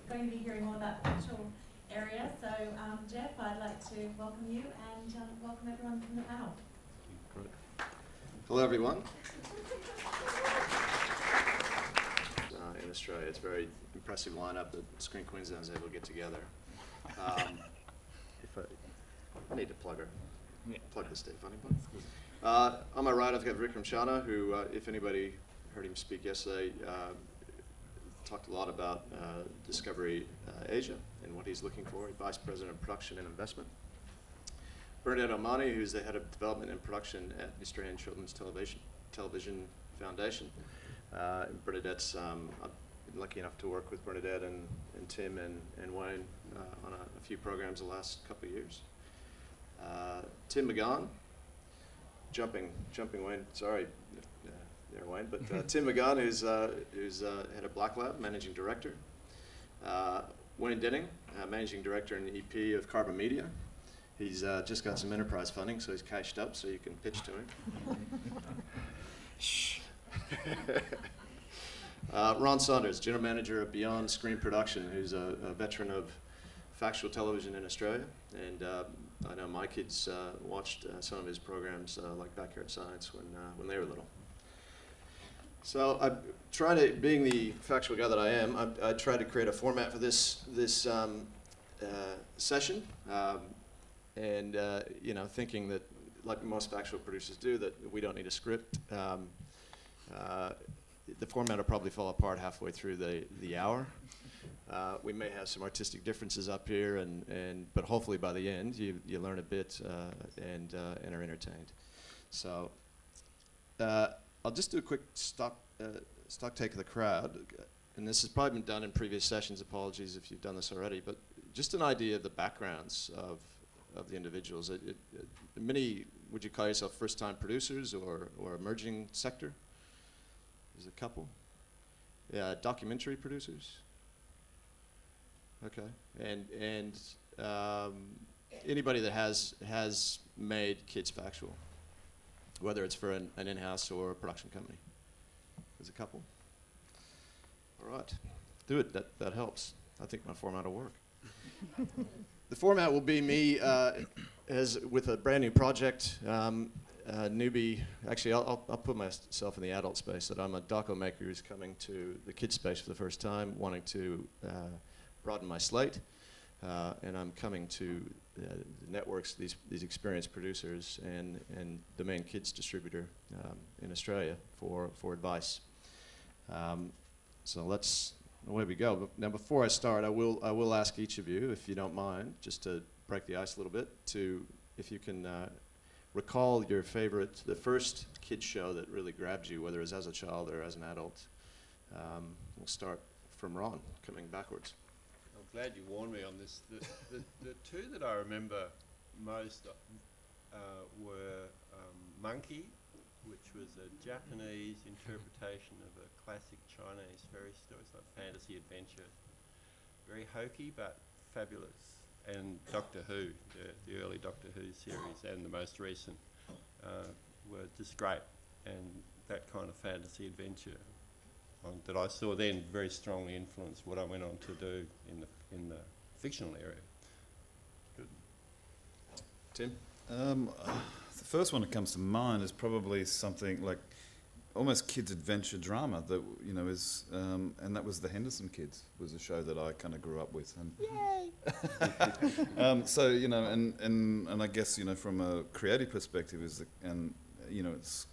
going to be hearing more about Factual area. So, Geoff, I'd like to welcome you and welcome everyone from the panel. Great. Hello, everyone. In Australia, it's a very impressive lineup that Screen Queensland is able to get together. If I need to plug her. Yeah. Plug this, Steve. On my right, I've got Vikram Channa, who, if anybody heard him speak yesterday, talked a lot about Discovery Asia and what he's looking for. He's Vice President of Production and Investment. Bernadette, who's the Head of Development and Production at the Australian Children's Television Foundation. Bernadette's, I've been lucky enough to work with Bernadette and Tim and Wayne on a few programs the last couple of years. Tim McGahan, jumping Wayne, sorry there Wayne, but Tim McGahan, who's head of Blacklab, Managing Director. Wayne Denning, Managing Director and EP of Carbon Media. He's just got some enterprise funding, so he's cashed up, so you can pitch to him. Shh. Ron Saunders, General Manager of Beyond Screen Production, who's a veteran of Factual television in Australia, and I know my kids watched some of his programs like Backyard Science when they were little. So I try to, being the factual guy that I am, I tried to create a format for this session, and thinking that, like most factual producers do, that we don't need a script. The format will probably fall apart halfway through the hour. We may have some artistic differences up here, but hopefully by the end you learn a bit and are entertained. So I'll just do a quick stock take of the crowd, and this has probably been done in previous sessions. Apologies if you've done this already, but just an idea of the backgrounds of the individuals. Many, would you call yourself first-time producers or emerging sector? There's a couple. Yeah, documentary producers. Okay, and anybody that has made kids factual, whether it's for an in-house or a production company. There's a couple. All right, do it. That helps. I think my format will work. The format will be me as with a brand new project. Newbie, actually I'll put myself in the adult space, that I'm a doco maker who's coming to the kids space for the first time, wanting to broaden my slate, and I'm coming to the networks, these experienced producers and the main kids distributor in Australia for advice. So away we go. But now before I start, I will ask each of you, if you don't mind, just to break the ice a little bit, if you can recall your favorite, the first kids show that really grabbed you, whether it was as a child or as an adult. We'll start from Ron, coming backwards. I'm glad you warned me on this. The two that I remember most were Monkey, which was a Japanese interpretation of a classic Chinese fairy story. It's like fantasy adventure. Very hokey, but fabulous. And Doctor Who, the early Doctor Who series and the most recent were just great. And that kind of fantasy adventure that I saw then very strongly influenced what I went on to do in the fictional area. Good. Tim? The first one that comes to mind is probably something like almost kids adventure drama that is, and that was The Henderson Kids. Was a show that I kind of grew up with. And yay! So and I guess from a creative perspective it's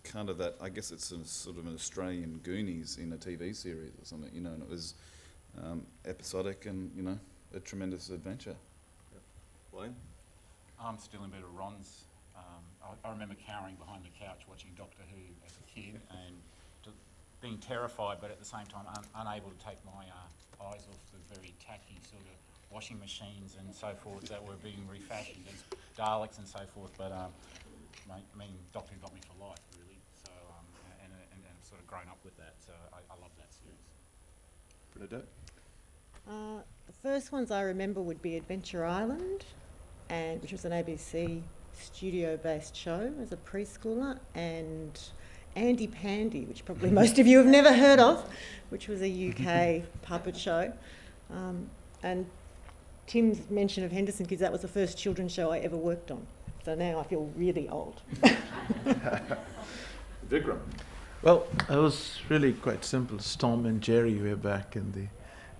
kind of that. I guess it's a sort of an Australian Goonies in a TV series or something. And it was episodic and a tremendous adventure. Yeah. Wayne? I'm still in a bit of Ron's. I remember cowering behind the couch watching Doctor Who as a kid and being terrified, but at the same time unable to take my eyes off the very tacky sort of washing machines and so forth that were being refashioned as Daleks and so forth. But Doctor Who got me for life, really. So and I've sort of grown up with that. So I love that series. Bernadette? The first ones I remember would be Adventure Island, which was an ABC studio-based show as a preschooler, and Andy Pandy, which probably most of you have never heard of, which was a UK puppet show. And Tim's mention of Henderson Kids, that was the first children's show I ever worked on. So now I feel really old. Vikram. Well, it was really quite simple. Tom and Jerry way back in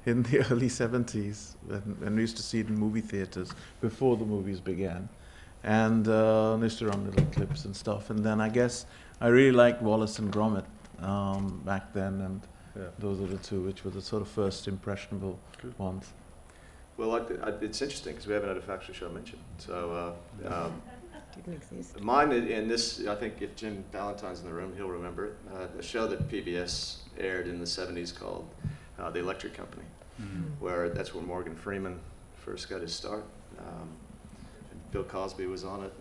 the early 70s when we used to see it in movie theaters before the movies began. And I used to run little clips and stuff. And then I guess I really liked Wallace and Gromit back then. And those are the two which were the sort of first impressionable ones. Well, it's interesting because we haven't had a factual show mentioned. So Didn't exist. mine, in this, I think if Jim Valentine's in the room, he'll remember it. A show that PBS aired in the 70s called The Electric Company, where that's where Morgan Freeman first got his start. And Bill Cosby was on it.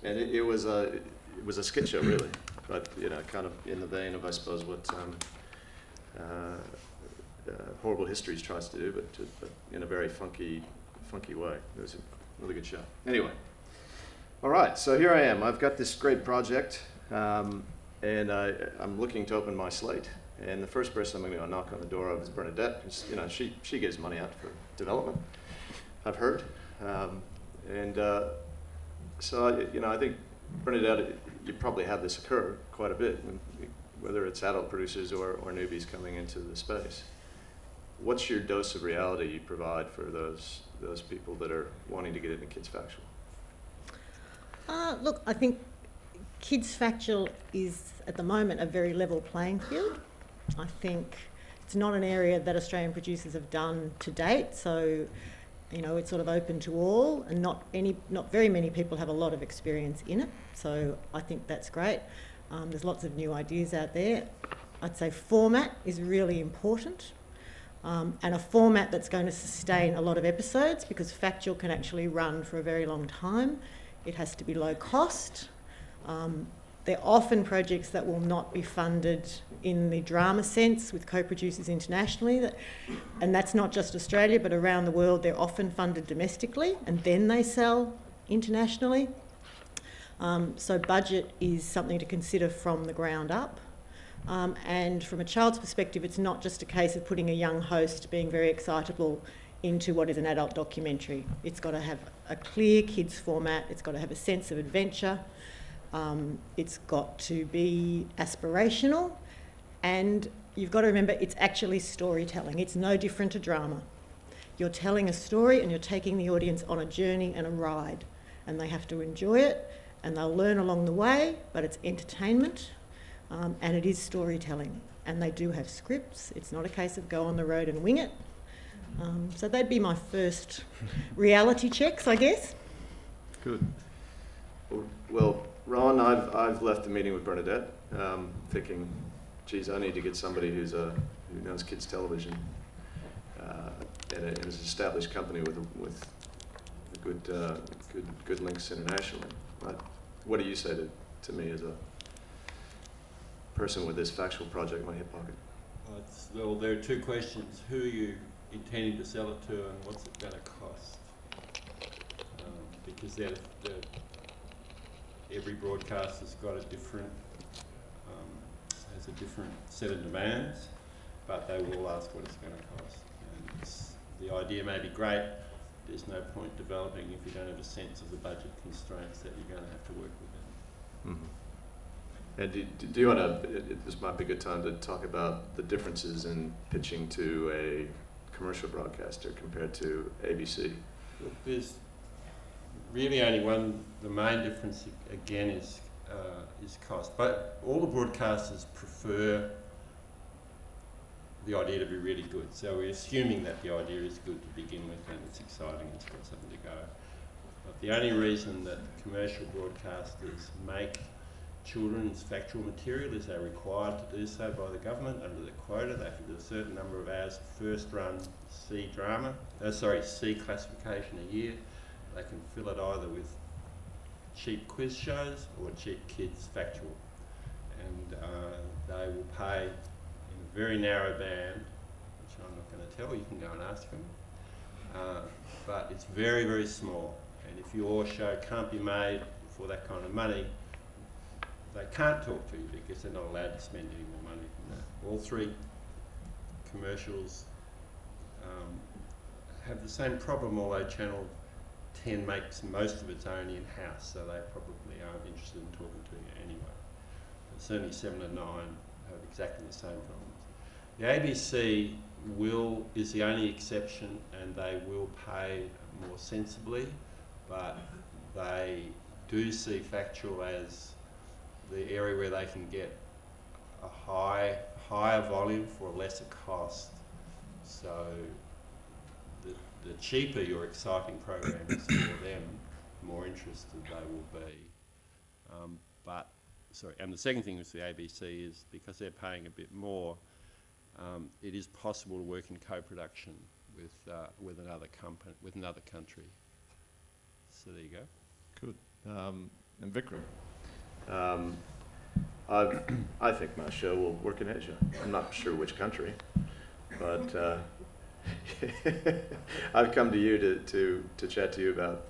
It was a skit show really, but kind of in the vein of I suppose what Horrible Histories tries to do, but in a very funky way. It was a really good show. Anyway, all right. So here I am. I've got this great project, and I'm looking to open my slate. And the first person I'm going to knock on the door of is Bernadette. She gives money out for development, I've heard. So I think Bernadette, you probably have this occur quite a bit, whether it's adult producers or newbies coming into the space. What's your dose of reality you provide for those people that are wanting to get into Kids Factual? Look, I think Kids Factual is at the moment a very level playing field. I think it's not an area that Australian producers have done to date, so it's sort of open to all, and not very many people have a lot of experience in it. So I think that's great. There's lots of new ideas out there. I'd say format is really important, and a format that's going to sustain a lot of episodes, because Factual can actually run for a very long time. It has to be low cost. They're often projects that will not be funded in the drama sense with co-producers internationally, and that's not just Australia but around the world. They're often funded domestically and then they sell internationally. So budget is something to consider from the ground up. And from a child's perspective, it's not just a case of putting a young host being very excitable into what is an adult documentary. It's got to have a clear kids format. It's got to have a sense of adventure. It's got to be aspirational, and you've got to remember it's actually storytelling. It's no different to drama. You're telling a story and you're taking the audience on a journey and a ride, and they have to enjoy it and they'll learn along the way, but it's entertainment, and it is storytelling, and they do have scripts. It's not a case of go on the road and wing it. So that'd be my first reality checks, I guess. Good. Well, Ron, I've left the meeting with Bernadette, thinking, geez, I need to get somebody who knows kids television, and is an established company with good links internationally. But what do you say to me as a person with this factual project in my hip pocket? Well, there are two questions. Who are you intending to sell it to, and what's it going to cost? Because every broadcaster's got a different, has a different set of demands, but they will ask what it's going to cost. And the idea may be great. There's no point developing if you don't have a sense of the budget constraints that you're going to have to work within. Mm-hmm. And do you want to? This might be a good time to talk about the differences in pitching to a commercial broadcaster compared to ABC. Look, there's really only one. The main difference again is cost. But all the broadcasters prefer the idea to be really good. So we're assuming that the idea is good to begin with, and it's exciting, it's got something to go. But the only reason that commercial broadcasters make children's factual material is they're required to do so by the government under the quota. They have to do a certain number of hours first run C classification a year. They can fill it either with cheap quiz shows or cheap kids factual, and they will pay in a very narrow band, which I'm not going to tell. You can go and ask them, but it's very, very small. And if your show can't be made for that kind of money, they can't talk to you because they're not allowed to spend any more money than that. All three commercials have the same problem, although Channel 10 makes most of its own in-house, so they probably aren't interested in talking to you anyway. But certainly 7 and 9 have exactly the same problems. The ABC is the only exception, and they will pay more sensibly, but they do see Factual as the area where they can get a higher volume for a lesser cost. So the cheaper your exciting program is for them, the more interested they will be. And the second thing with the ABC is because they're paying a bit more, it is possible to work in co-production with another country. So there you go. Good. And Vikram, I think my show will work in Asia. I'm not sure which country, but I've come to you to chat to you about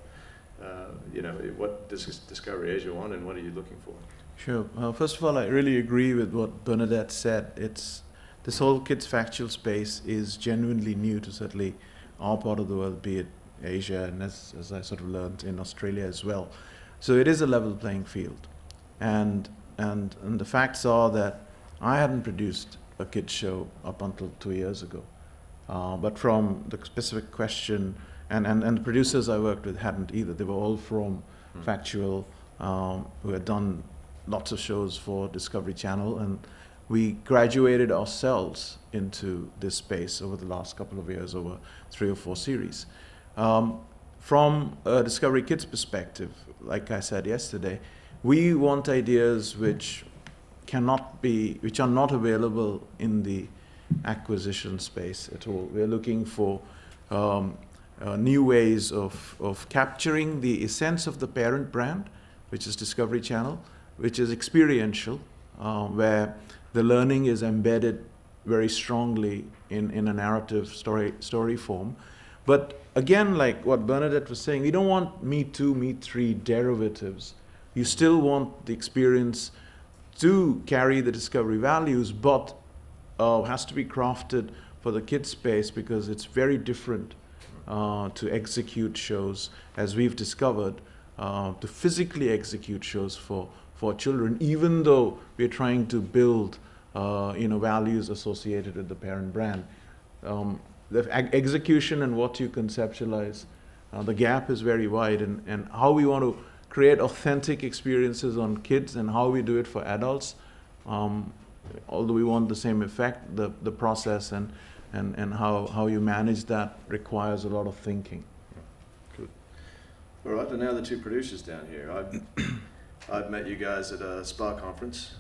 what does Discovery Asia want and what are you looking for? Sure. First of all, I really agree with what Bernadette said. This whole kids factual space is genuinely new to certainly our part of the world, be it Asia and as I sort of learned in Australia as well. So it is a level playing field. And the facts are that I hadn't produced a kids show up until 2 years ago. But from the specific question, and the producers I worked with hadn't either. They were all from Factual, who had done lots of shows for Discovery Channel, and we graduated ourselves into this space over the last couple of years, over 3 or 4 series. From a Discovery Kids perspective, like I said yesterday, we want ideas which are not available in the acquisition space at all. We're looking for new ways of capturing the essence of the parent brand, which is Discovery Channel, which is experiential, where the learning is embedded very strongly in a narrative story form. But again, like what Bernadette was saying, we don't want Me 2, Me 3 derivatives. You still want the experience to carry the Discovery values, but has to be crafted for the kids space because it's very different to execute shows, as we've discovered, to physically execute shows for children, even though we're trying to build values associated with the parent brand. The execution and what you conceptualize, the gap is very wide, and how we want to create authentic experiences on kids and how we do it for adults, although we want the same effect, the process and how you manage that requires a lot of thinking. Good. All right, and now the 2 producers down here. I've met you guys at a SPA conference,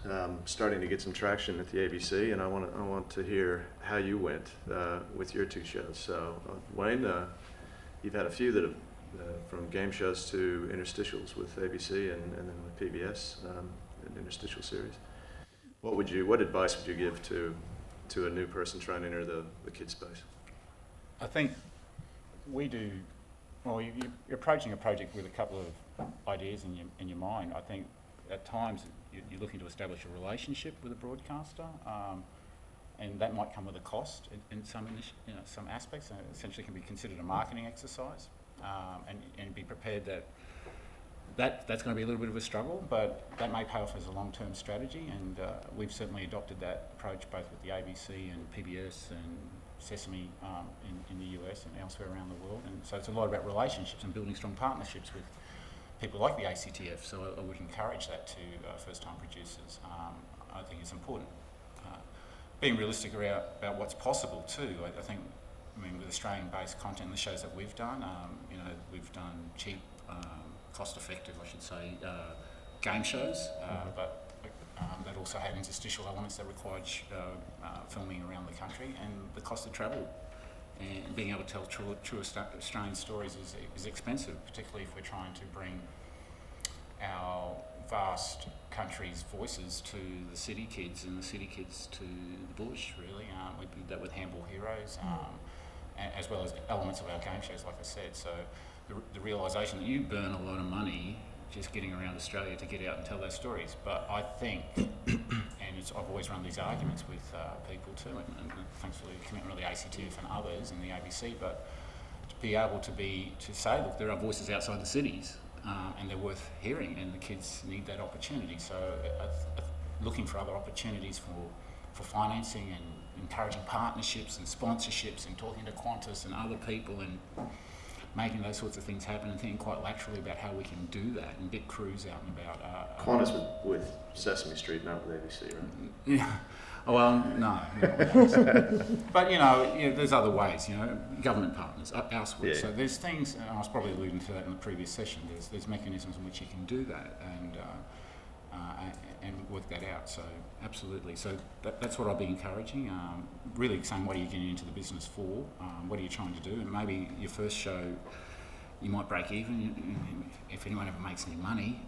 starting to get some traction at the ABC, and I want to hear how you went with your 2 shows. So, Wayne, you've had a few that have, from game shows to interstitials with ABC and then with PBS, an interstitial series. What advice would you give to a new person trying to enter the kids space? I think we do. Well, you're approaching a project with a couple of ideas in your mind. I think at times you're looking to establish a relationship with a broadcaster, and that might come with a cost in some aspects. And essentially, can be considered a marketing exercise, and be prepared that's going to be a little bit of a struggle, but that may pay off as a long-term strategy. And we've certainly adopted that approach both with the ABC and PBS and Sesame in the US and elsewhere around the world. And so it's a lot about relationships and building strong partnerships with people like the ACTF. So I would encourage that to first-time producers. I think it's important. Being realistic about what's possible too. I think, with Australian-based content and the shows that we've done, we've done cheap, cost-effective, I should say, game shows, but that also had interstitial elements that required filming around the country, and the cost of travel and being able to tell true Australian stories is expensive, particularly if we're trying to bring our vast country's voices to the city kids and the city kids to the bush, really. We did that with Handball Heroes, as well as elements of our game shows, like I said. So the realisation that you burn a lot of money just getting around Australia to get out and tell those stories. But I think, and I've always run these arguments with people too, and thanks for the commitment of the ACTF and others and the ABC, but be able to say, look, there are voices outside the cities, and they're worth hearing, and the kids need that opportunity. So looking for other opportunities for financing and encouraging partnerships and sponsorships and talking to Qantas and other people and making those sorts of things happen and thinking quite laterally about how we can do that and get crews out and about. Qantas with Sesame Street, not with ABC, right? Yeah. Oh, well, no. But, there's other ways, government partners, elsewhere. Yeah. So there's things, and I was probably alluding to that in the previous session, there's mechanisms in which you can do that and work that out. So absolutely. So that's what I'll be encouraging. Really saying, what are you getting into the business for? What are you trying to do? And maybe your first show, you might break even. If anyone ever makes any money,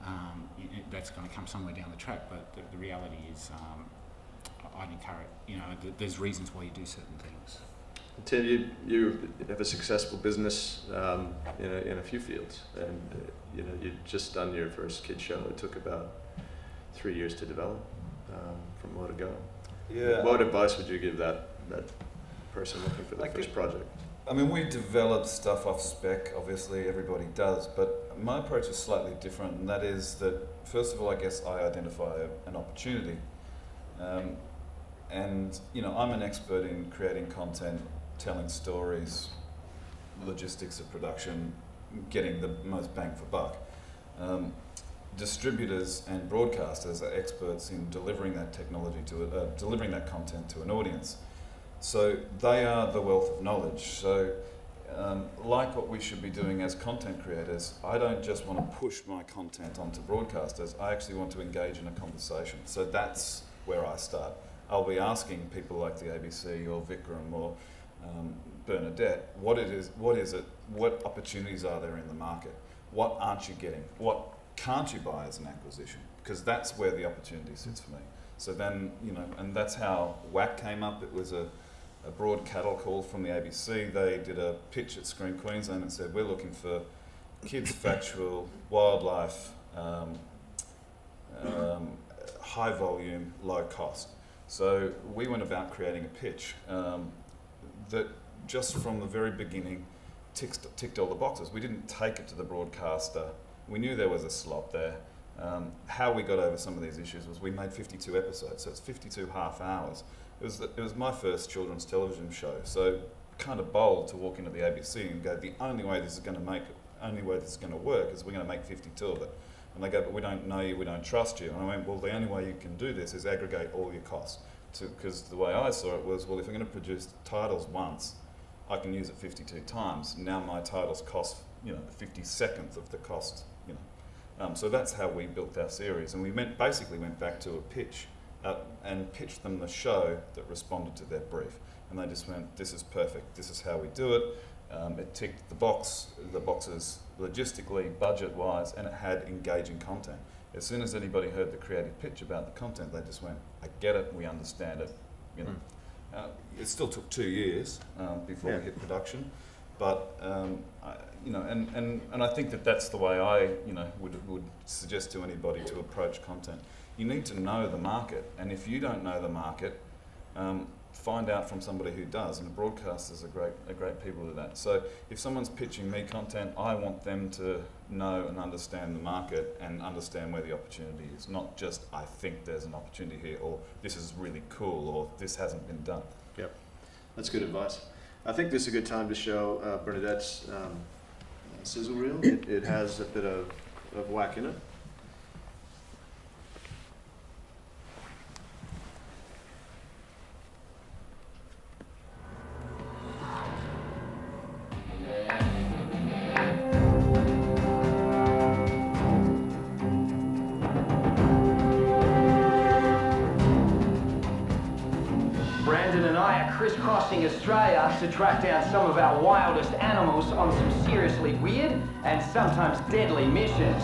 that's going to come somewhere down the track. But the reality is, I'd encourage, there's reasons why you do certain things. Tim, you have a successful business in a few fields, and you've just done your first kid show. It took about 3 years to develop, from low to go. Yeah. What advice would you give that person looking for their first project? I mean, we develop stuff off spec, obviously everybody does, but my approach is slightly different, and that is that, first of all, I guess I identify an opportunity. And I'm an expert in creating content, telling stories, logistics of production, getting the most bang for buck. Distributors and broadcasters are experts in delivering that technology delivering that content to an audience. So they are the wealth of knowledge. So like what we should be doing as content creators, I don't just want to push my content onto broadcasters, I actually want to engage in a conversation. So that's where I start. I'll be asking people like the ABC or Vikram or Bernadette, what opportunities are there in the market? What aren't you getting? What can't you buy as an acquisition? Because that's where the opportunity sits for me. So then, and that's how WAC came up. It was a broad cattle call from the ABC. They did a pitch at Screen Queensland and said, we're looking for kids factual, wildlife, high volume, low cost. So we went about creating a pitch that just from the very beginning ticked all the boxes. We didn't take it to the broadcaster. We knew there was a slot there. How we got over some of these issues was we made 52 episodes, so it's 52 half hours. It was my first children's television show, so kind of bold to walk into the ABC and go, the only way this is going to work is we're going to make 52 of it. And they go, but we don't know you, we don't trust you. And I went, well, the only way you can do this is aggregate all your costs. Because the way I saw it was, well, if I'm going to produce titles once, I can use it 52 times. Now my titles cost, the 52nd of the cost, So that's how we built our series. And we basically went back to a pitch and pitched them the show that responded to their brief. And they just went, this is perfect, this is how we do it. It ticked the boxes logistically, budget-wise, and it had engaging content. As soon as anybody heard the creative pitch about the content, they just went, I get it, we understand it. It still took 2 years before we hit production, but and I think that's the way I would suggest to anybody to approach content. You need to know the market, and if you don't know the market, find out from somebody who does, and broadcasters are great people to that. So if someone's pitching me content, I want them to know and understand the market and understand where the opportunity is, not just I think there's an opportunity here, or this is really cool, or this hasn't been done. Yep, that's good advice. I think this is a good time to show Bernadette's sizzle reel. It has a bit of whack in it. Crisscrossing Australia to track down some of our wildest animals on some seriously weird and sometimes deadly missions.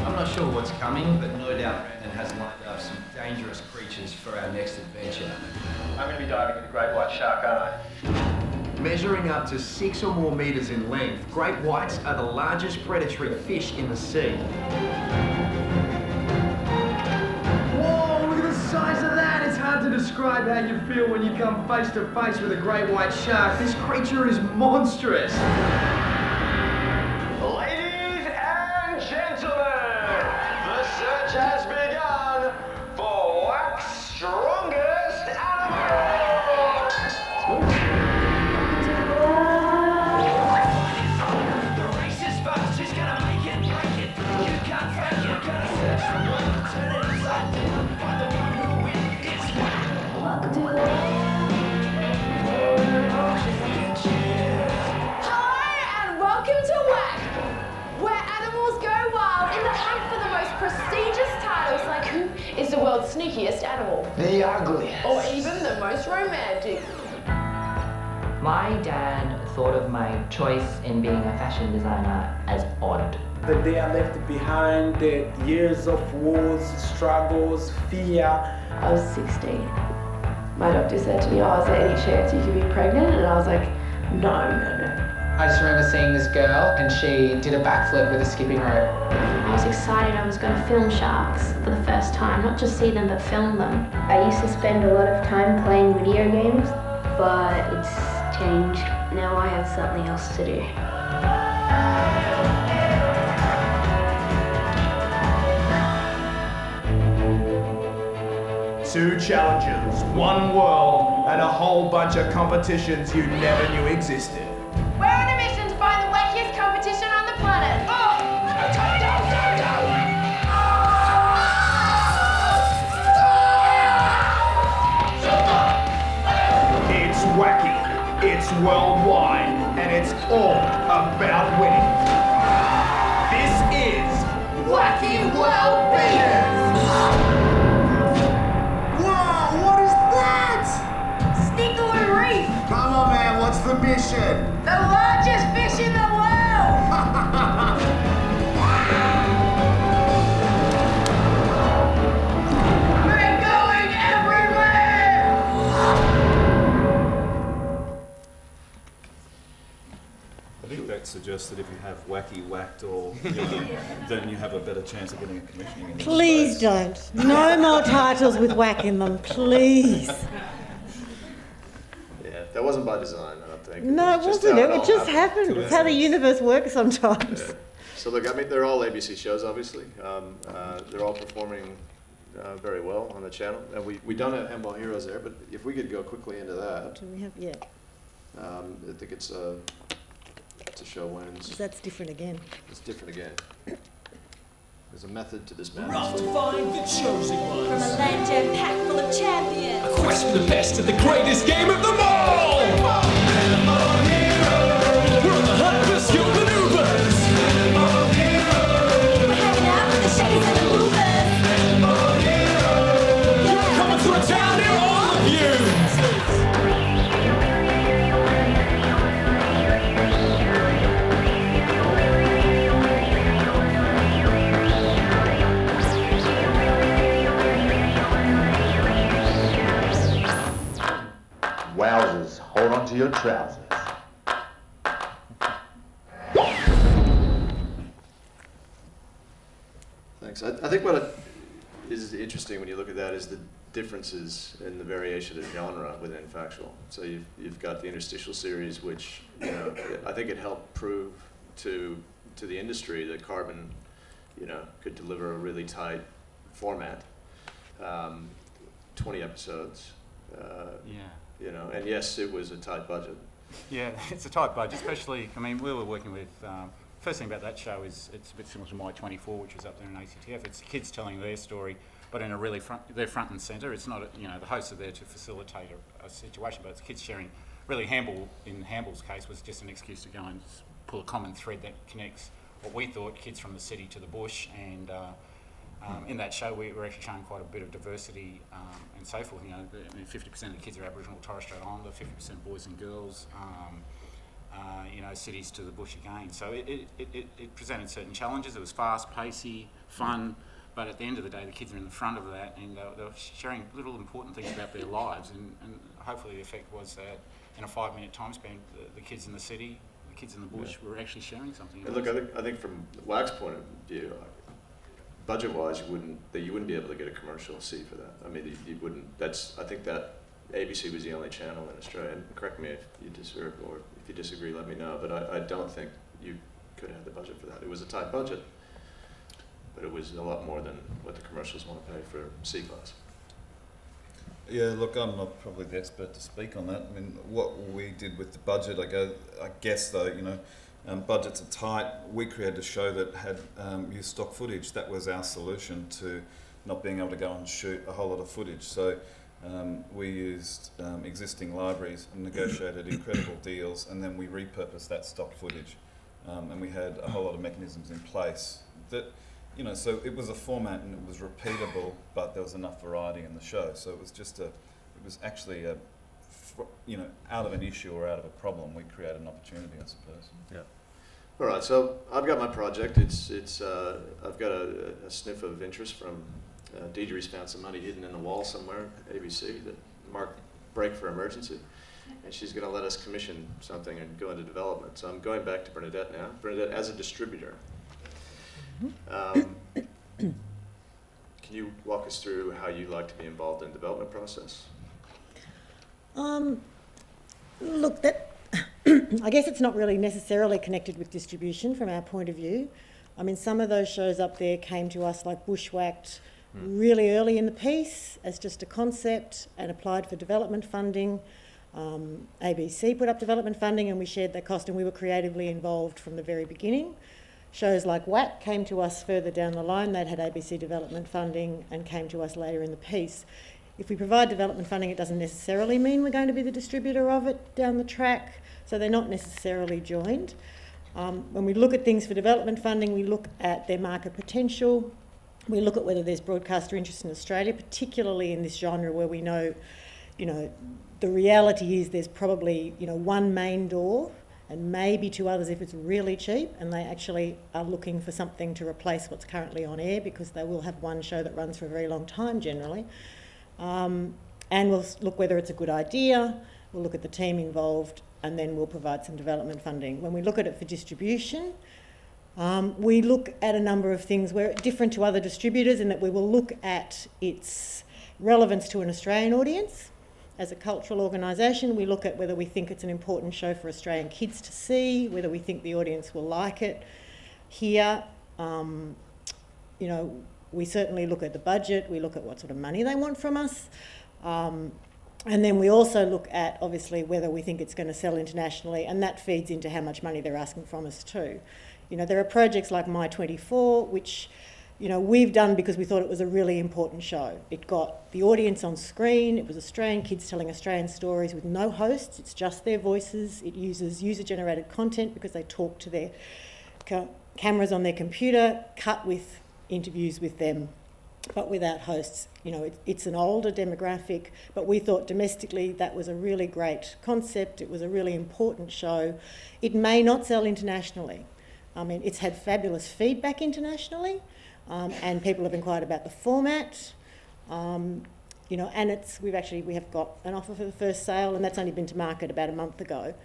I'm not sure what's coming, but no doubt Brandon has lined up some dangerous creatures for our next adventure. I'm going to be diving into great white shark, aren't I? Measuring up to 6 or more metres in length, great whites are the largest predatory fish in the sea. Whoa, look at the size of that! It's hard to describe. describe how you feel when you come face to face with a great white shark. This creature is monstrous. Ladies and gentlemen, the search has begun for Whack's strongest animal. The race is fast, who's gonna make it, break it? You can't fake it, gotta search for one, turn it upside down, find the one who'll win. It's Whack. Hello and welcome to Whack, where animals go wild in the hunt for the most prestigious titles like who is the world's sneakiest animal, The ugliest. or even the most romantic. My dad thought of my choice in being a fashion designer as odd. The day I left behind, the years of wars, struggles, fear. I was 16. My doctor said to me, "Oh, is there any chance you could be pregnant?" And I was like, no. I just remember seeing this girl and she did a backflip with a skipping rope. I was excited I was going to film sharks for the first time, not just see them but film them. I used to spend a lot of time playing video games, but it's changed. Now I have something else to do. Two challenges, one world, and a whole bunch of competitions you never knew existed. We're on a mission to find the wackiest competition on the planet. It's wacky, it's worldwide, and it's all about winning. This is Wacky World Beaters! Whoa, what is that? Snickled reef, Come on, man, what's the mission? the largest fish in the world. We're going everywhere. I think that suggests that if you have wacky whacked or then you have a better chance of getting a commissioning in this Please space. don't. No more titles with whack in them, please. Yeah, that wasn't by design, I don't think. No, it just wasn't. how It all just happened. It's how the universe works sometimes. Yeah. So look, I mean, they're all ABC shows, obviously. They're all performing very well on the channel. And we don't have Handball Heroes there, but if we could go quickly into that, Do we have? Yeah, I think it's a show wins. that's different again. It's different again. There's a method to this We're off madness. to find the chosen ones. From a land jam-packed full of champions. A quest for the best of the greatest game of them all! Animal heroes! We're on the hunt for skilled maneuvers! Animal heroes! We're hanging out with the shakers and the movers. Animal heroes! You're coming through a town near all of you! Wowzers, hold on to your trousers. Thanks. I think what is interesting when you look at that is the differences in the variation of genre within Factual. So you've got the interstitial series, which I think it helped prove to the industry that Carbon, could deliver a really tight format, 20 episodes. And yes, it was a tight budget. Yeah, it's a tight budget, especially, we were working with, first thing about that show is it's a bit similar to My 24, which was up there in ACTF. It's kids telling their story, but in a really they're front and centre. It's not, the hosts are there to facilitate a situation, but it's kids sharing. Really, in Handball's case, was just an excuse to go and pull a common thread that connects what we thought, kids from the city to the bush, and in that show, we were actually showing quite a bit of diversity and so forth. 50% of the kids are Aboriginal, Torres Strait Islander, 50% boys and girls. Cities to the bush again. So it presented certain challenges. It was fast, pacey, fun, but at the end of the day, the kids are in the front of that, and they were sharing little important things about their lives. And hopefully, the effect was that in a 5-minute time span, the kids in the city, the kids in the bush, were actually sharing something. And look, I think from WAC's point of view, budget-wise, you wouldn't be able to get a commercial seat for that. I mean, you wouldn't. I think that ABC was the only channel in Australia. And correct me if you disagree, or if you disagree, let me know. But I don't think you could have the budget for that. It was a tight budget, but it was a lot more than what the commercials want to pay for C-Class. Yeah, look, I'm not probably the expert to speak on that. I mean, what we did with the budget, I guess though, you know, budgets are tight. We created a show that had used stock footage. That was our solution to not being able to go and shoot a whole lot of footage. So we used existing libraries and negotiated incredible deals, and then we repurposed that stock footage. And we had a whole lot of mechanisms in place that, you know, so it was a format and it was repeatable, but there was enough variety in the show. So it was just it was actually you know, out of an issue or out of a problem, we created an opportunity, I suppose. Yeah. All right, so I've got my project. I've got a sniff of interest from Deidre's found some money hidden in the wall somewhere, ABC, that marked break for emergency. And she's going to let us commission something and go into development. So I'm going back to Bernadette now. Bernadette, as a distributor, can you walk us through how you like to be involved in the development process? Look, that I guess it's not really necessarily connected with distribution from our point of view. I mean, some of those shows up there came to us like Bushwhacked really early in the piece as just a concept and applied for development funding. ABC put up development funding and we shared that cost, and we were creatively involved from the very beginning. Shows like WAC came to us further down the line. They'd had ABC development funding and came to us later in the piece. If we provide development funding, it doesn't necessarily mean we're going to be the distributor of it down the track, so they're not necessarily joined. When we look at things for development funding, we look at their market potential. We look at whether there's broadcaster interest in Australia, particularly in this genre where we know, you know, the reality is there's probably, you know, one main door and maybe two others if it's really cheap, and they actually are looking for something to replace what's currently on air because they will have one show that runs for a very long time generally. And we'll look whether it's a good idea, we'll look at the team involved, and then we'll provide some development funding. When we look at it for distribution, we look at a number of things. We're different to other distributors in that we will look at its relevance to an Australian audience. As a cultural organisation, we look at whether we think it's an important show for Australian kids to see, whether we think the audience will like it. Here, you know, we certainly look at the budget, we look at what sort of money they want from us, and then we also look at, obviously, whether we think it's going to sell internationally, and that feeds into how much money they're asking from us too. You know, there are projects like My24, which, you know, we've done because we thought it was a really important show. It got the audience on screen, it was Australian kids telling Australian stories with no hosts, it's just their voices, it uses user-generated content because they talk to their cameras on their computer, cut with interviews with them, but without hosts. You know, it's an older demographic, but we thought domestically that was a really great concept, it was a really important show. It may not sell internationally. I mean, it's had fabulous feedback internationally, and people have inquired about the format. You know, and we have got an offer for the first sale, and that's only been to market about a month ago.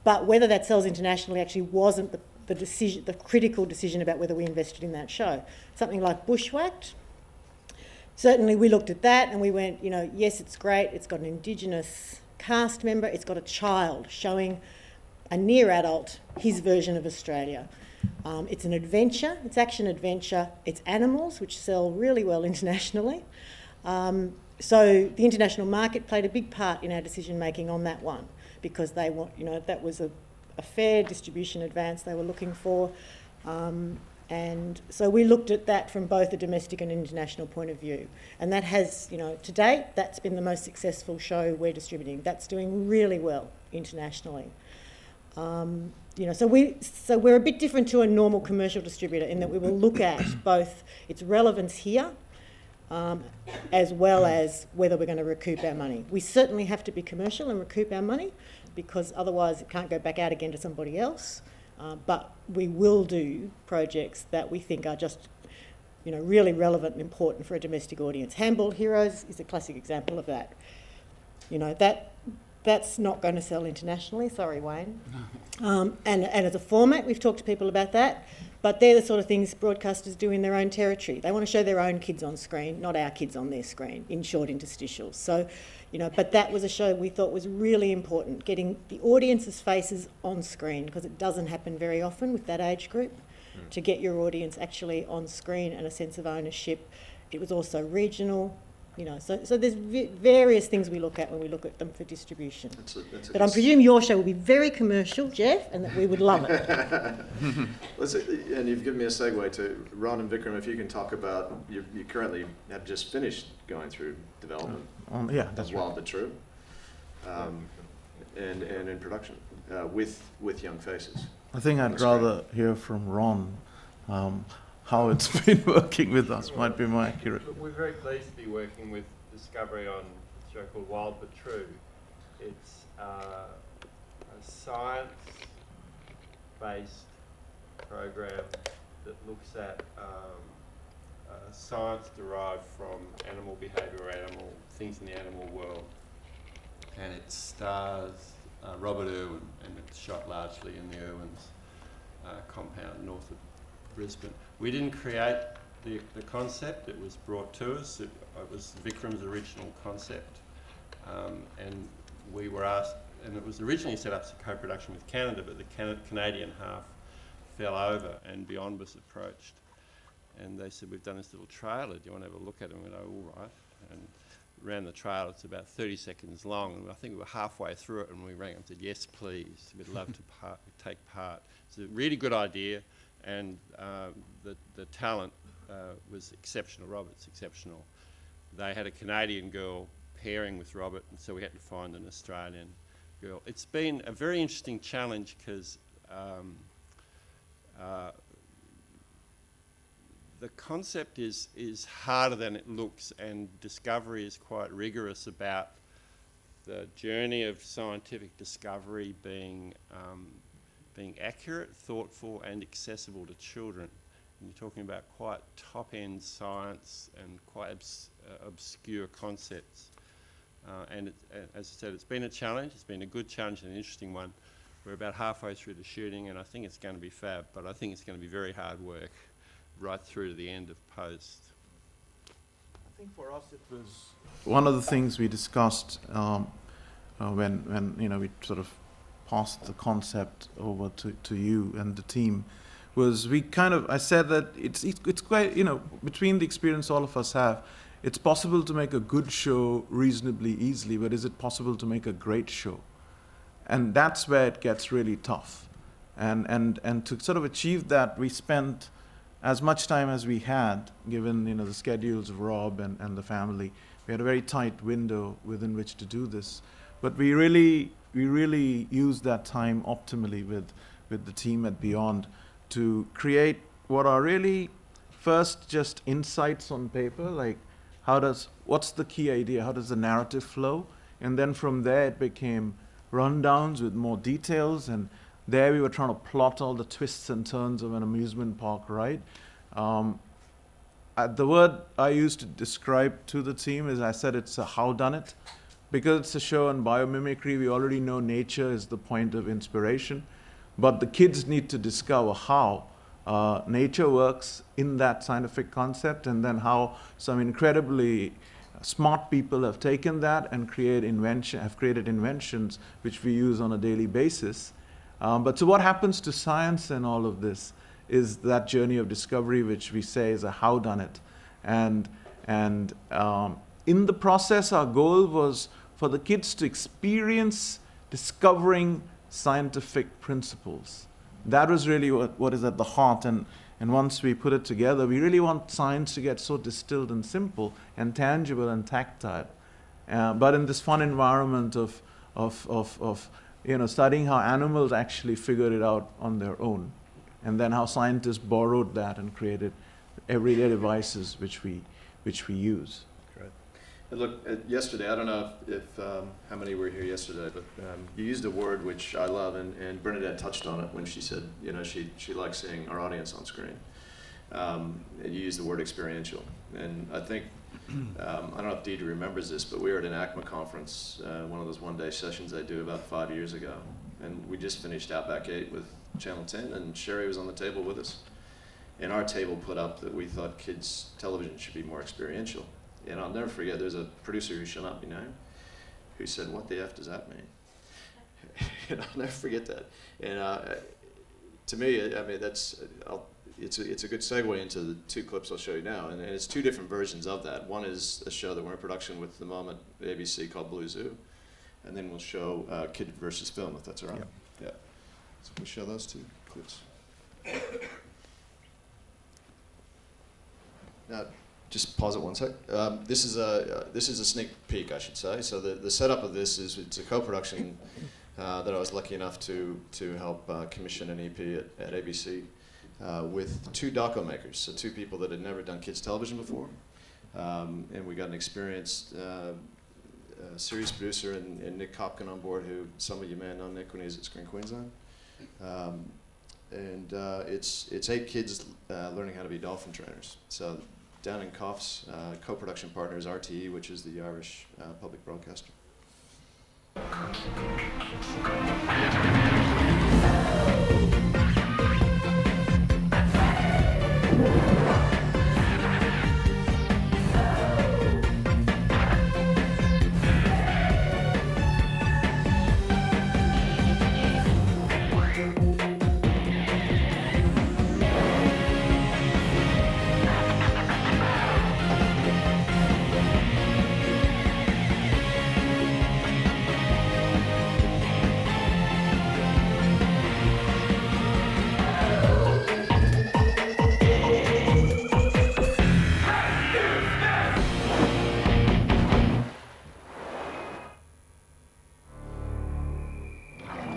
But whether that sells internationally actually wasn't the critical decision about whether we invested in that show. Something like Bushwhacked, certainly we looked at that and we went, you know, yes, it's great, it's got an Indigenous cast member, it's got a child showing a near adult his version of Australia. It's an adventure, it's action adventure, it's animals, which sell really well internationally. So the international market played a big part in our decision making on that one, because they want, you know, that was a fair distribution advance they were looking for. And so we looked at that from both a domestic and international point of view. And that has, you know, to date, that's been the most successful show we're distributing. That's doing really well internationally. You know, so we're a bit different to a normal commercial distributor in that we will look at both its relevance here, as well as whether we're going to recoup our money. We certainly have to be commercial and recoup our money, because otherwise it can't go back out again to somebody else. But we will do projects that we think are just, you know, really relevant and important for a domestic audience. Handball Heroes is a classic example of that. You know, that That's not going to sell internationally, sorry Wayne. And as a format, we've talked to people about that, but they're the sort of things broadcasters do in their own territory. They want to show their own kids on screen, not our kids on their screen, in short interstitials. So, but that was a show we thought was really important, getting the audience's faces on screen, because it doesn't happen very often with that age group, to get your audience actually on screen and a sense of ownership. It was also regional. So there's various things we look at when we look at them for distribution. But I presume your show will be very commercial, Geoff, and that we would love it. And you've given me a segue to Ron and Vikram. If you can talk about, you currently have just finished going through development. That's Wild but True, and in production with young faces. I think I'd rather hear from Ron. How it's been working with us might be more accurate. We're very pleased to be working with Discovery on a show called Wild but True. It's a science-based program that looks at science derived from animal behaviour, animal things in the animal world. And it stars Robert Irwin, and it's shot largely in the Irwins compound north of Brisbane. We didn't create the concept, it was brought to us. It was Vikram's original concept, and we were asked, and it was originally set up as a co-production with Canada, but the Canadian half fell over and Beyond was approached. And they said, we've done this little trailer, do you want to have a look at it? And we went, oh, all right. And ran the trailer, it's about 30 seconds long, and I think we were halfway through it and we rang and said, yes, please, we'd love to take part. It's a really good idea. And the talent was exceptional. Robert's exceptional. They had a Canadian girl pairing with Robert, and so we had to find an Australian girl. It's been a very interesting challenge because the concept is harder than it looks, and Discovery is quite rigorous about the journey of scientific discovery being accurate, thoughtful and accessible to children. And you're talking about quite top-end science and quite obscure concepts. And as I said, it's been a challenge. It's been a good challenge and an interesting one. We're about halfway through the shooting, and I think it's going to be fab, but I think it's going to be very hard work right through to the end of post. I think for us it was one of the things we discussed when we sort of passed the concept over to you and the team, was I said that it's quite, between the experience all of us have, it's possible to make a good show reasonably easily, but is it possible to make a great show? And that's where it gets really tough. And to sort of achieve that, we spent as much time as we had, given the schedules of Rob and the family. We had a very tight window within which to do this. But we really used that time optimally with the team at Beyond to create what are really first just insights on paper, like what's the key idea, how does the narrative flow? And then from there it became rundowns with more details, and there we were trying to plot all the twists and turns of an amusement park ride. The word I used to describe to the team is, I said it's a howdunit. Because it's a show on biomimicry, we already know nature is the point of inspiration, but the kids need to discover how nature works in that scientific concept, and then how some incredibly smart people have taken that and created inventions which we use on a daily basis. But so what happens to science and all of this is that journey of discovery, which we say is a howdunit. And in the process, our goal was for the kids to experience discovering scientific principles. That was really what is at the heart. And once we put it together, we really want science to get so distilled and simple and tangible and tactile. But in this fun environment of studying how animals actually figured it out on their own, and then how scientists borrowed that and created everyday devices which we use. And look, yesterday, I don't know if how many were here yesterday, but you used a word which I love, and Bernadette touched on it when she said, she likes seeing our audience on screen. And you used the word experiential. And I think I don't know if Deidre remembers this, but we were at an ACMA conference, one of those one-day sessions they do about 5 years ago. And we just finished Outback 8 with Channel 10, and Sherry was on the table with us. And our table put up that we thought kids' television should be more experiential. And I'll never forget, there's a producer who shall not be named, who said, "What the F does that mean?" And I'll never forget that. And to me, I mean, it's a good segue into the two clips I'll show you now. And it's two different versions of that. One is a show that we're in production with at the moment, ABC, called Blue Zoo. And then we'll show Kid versus Film, if that's all right. Yep. Yeah. So we'll show those two clips. Now, just pause it one sec. This is a sneak peek, I should say. So the setup of this is it's a co-production that I was lucky enough to help commission an EP at ABC with two doco makers, so two people that had never done kids television before, and we got an experienced series producer and Nick Kopkin on board, who some of you may know Nick when he was at Screen Queensland. And it's 8 kids learning how to be dolphin trainers. So down in Coffs, co-production partner is RTE, which is the Irish public broadcaster.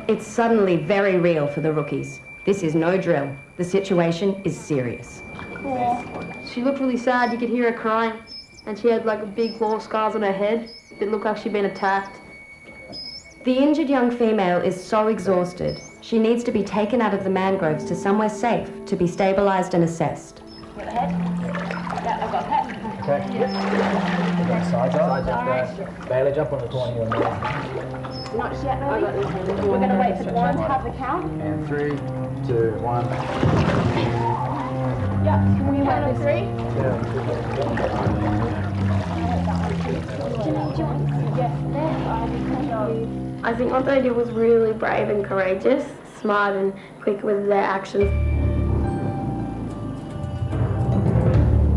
It's suddenly very real for the rookies. This is no drill. The situation is serious. Aw. She looked really sad. You could hear her crying. And she had like big claw scars on her head. It looked like she'd been attacked. The injured young female is so exhausted, she needs to be taken out of the mangroves to somewhere safe to be stabilized and assessed. Got a head? Yeah, I've got a head. Okay. Yep. Side jump. Bailey jump on the corner here. Not yet, maybe. We're going to wait for one to have the count. And 3, 2, 1. Yeah, can we wait on 3? I think what they did was really brave and courageous, smart and quick with their actions.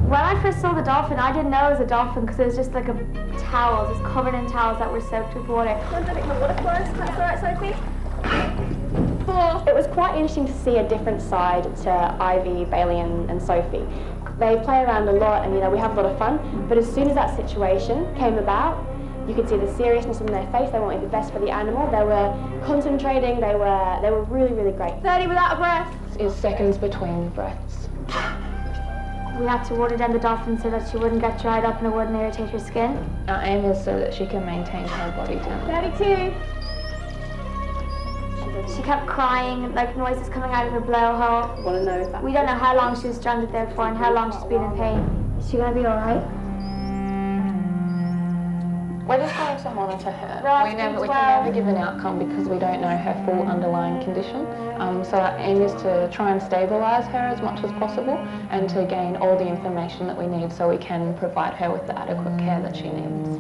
When I first saw the dolphin, I didn't know it was a dolphin because it was just like a towel, just covered in towels that were soaked with water. One's a bit more water close. That's all right, Sophie? 4. It was quite interesting to see a different side to Ivy, Bailey and Sophie. They play around a lot and, you know, we have a lot of fun, but as soon as that situation came about, you could see the seriousness in their face. They wanted the best for the animal. They were concentrating. They were really, really great. 30 without a breath. Is seconds between breaths. We had to water down the dolphin so that she wouldn't get dried up and it wouldn't irritate her skin. Our aim is so that she can maintain her body temperature. 32. She kept crying, like noises coming out of her blowhole. Want to know if that... We don't know how long she was stranded there for and how long she's been in pain. Is she gonna be all right? We're just going to monitor her. We can never give an outcome because we don't know her full underlying condition. So our aim is to try and stabilise her as much as possible and to gain all the information that we need so we can provide her with the adequate care that she needs.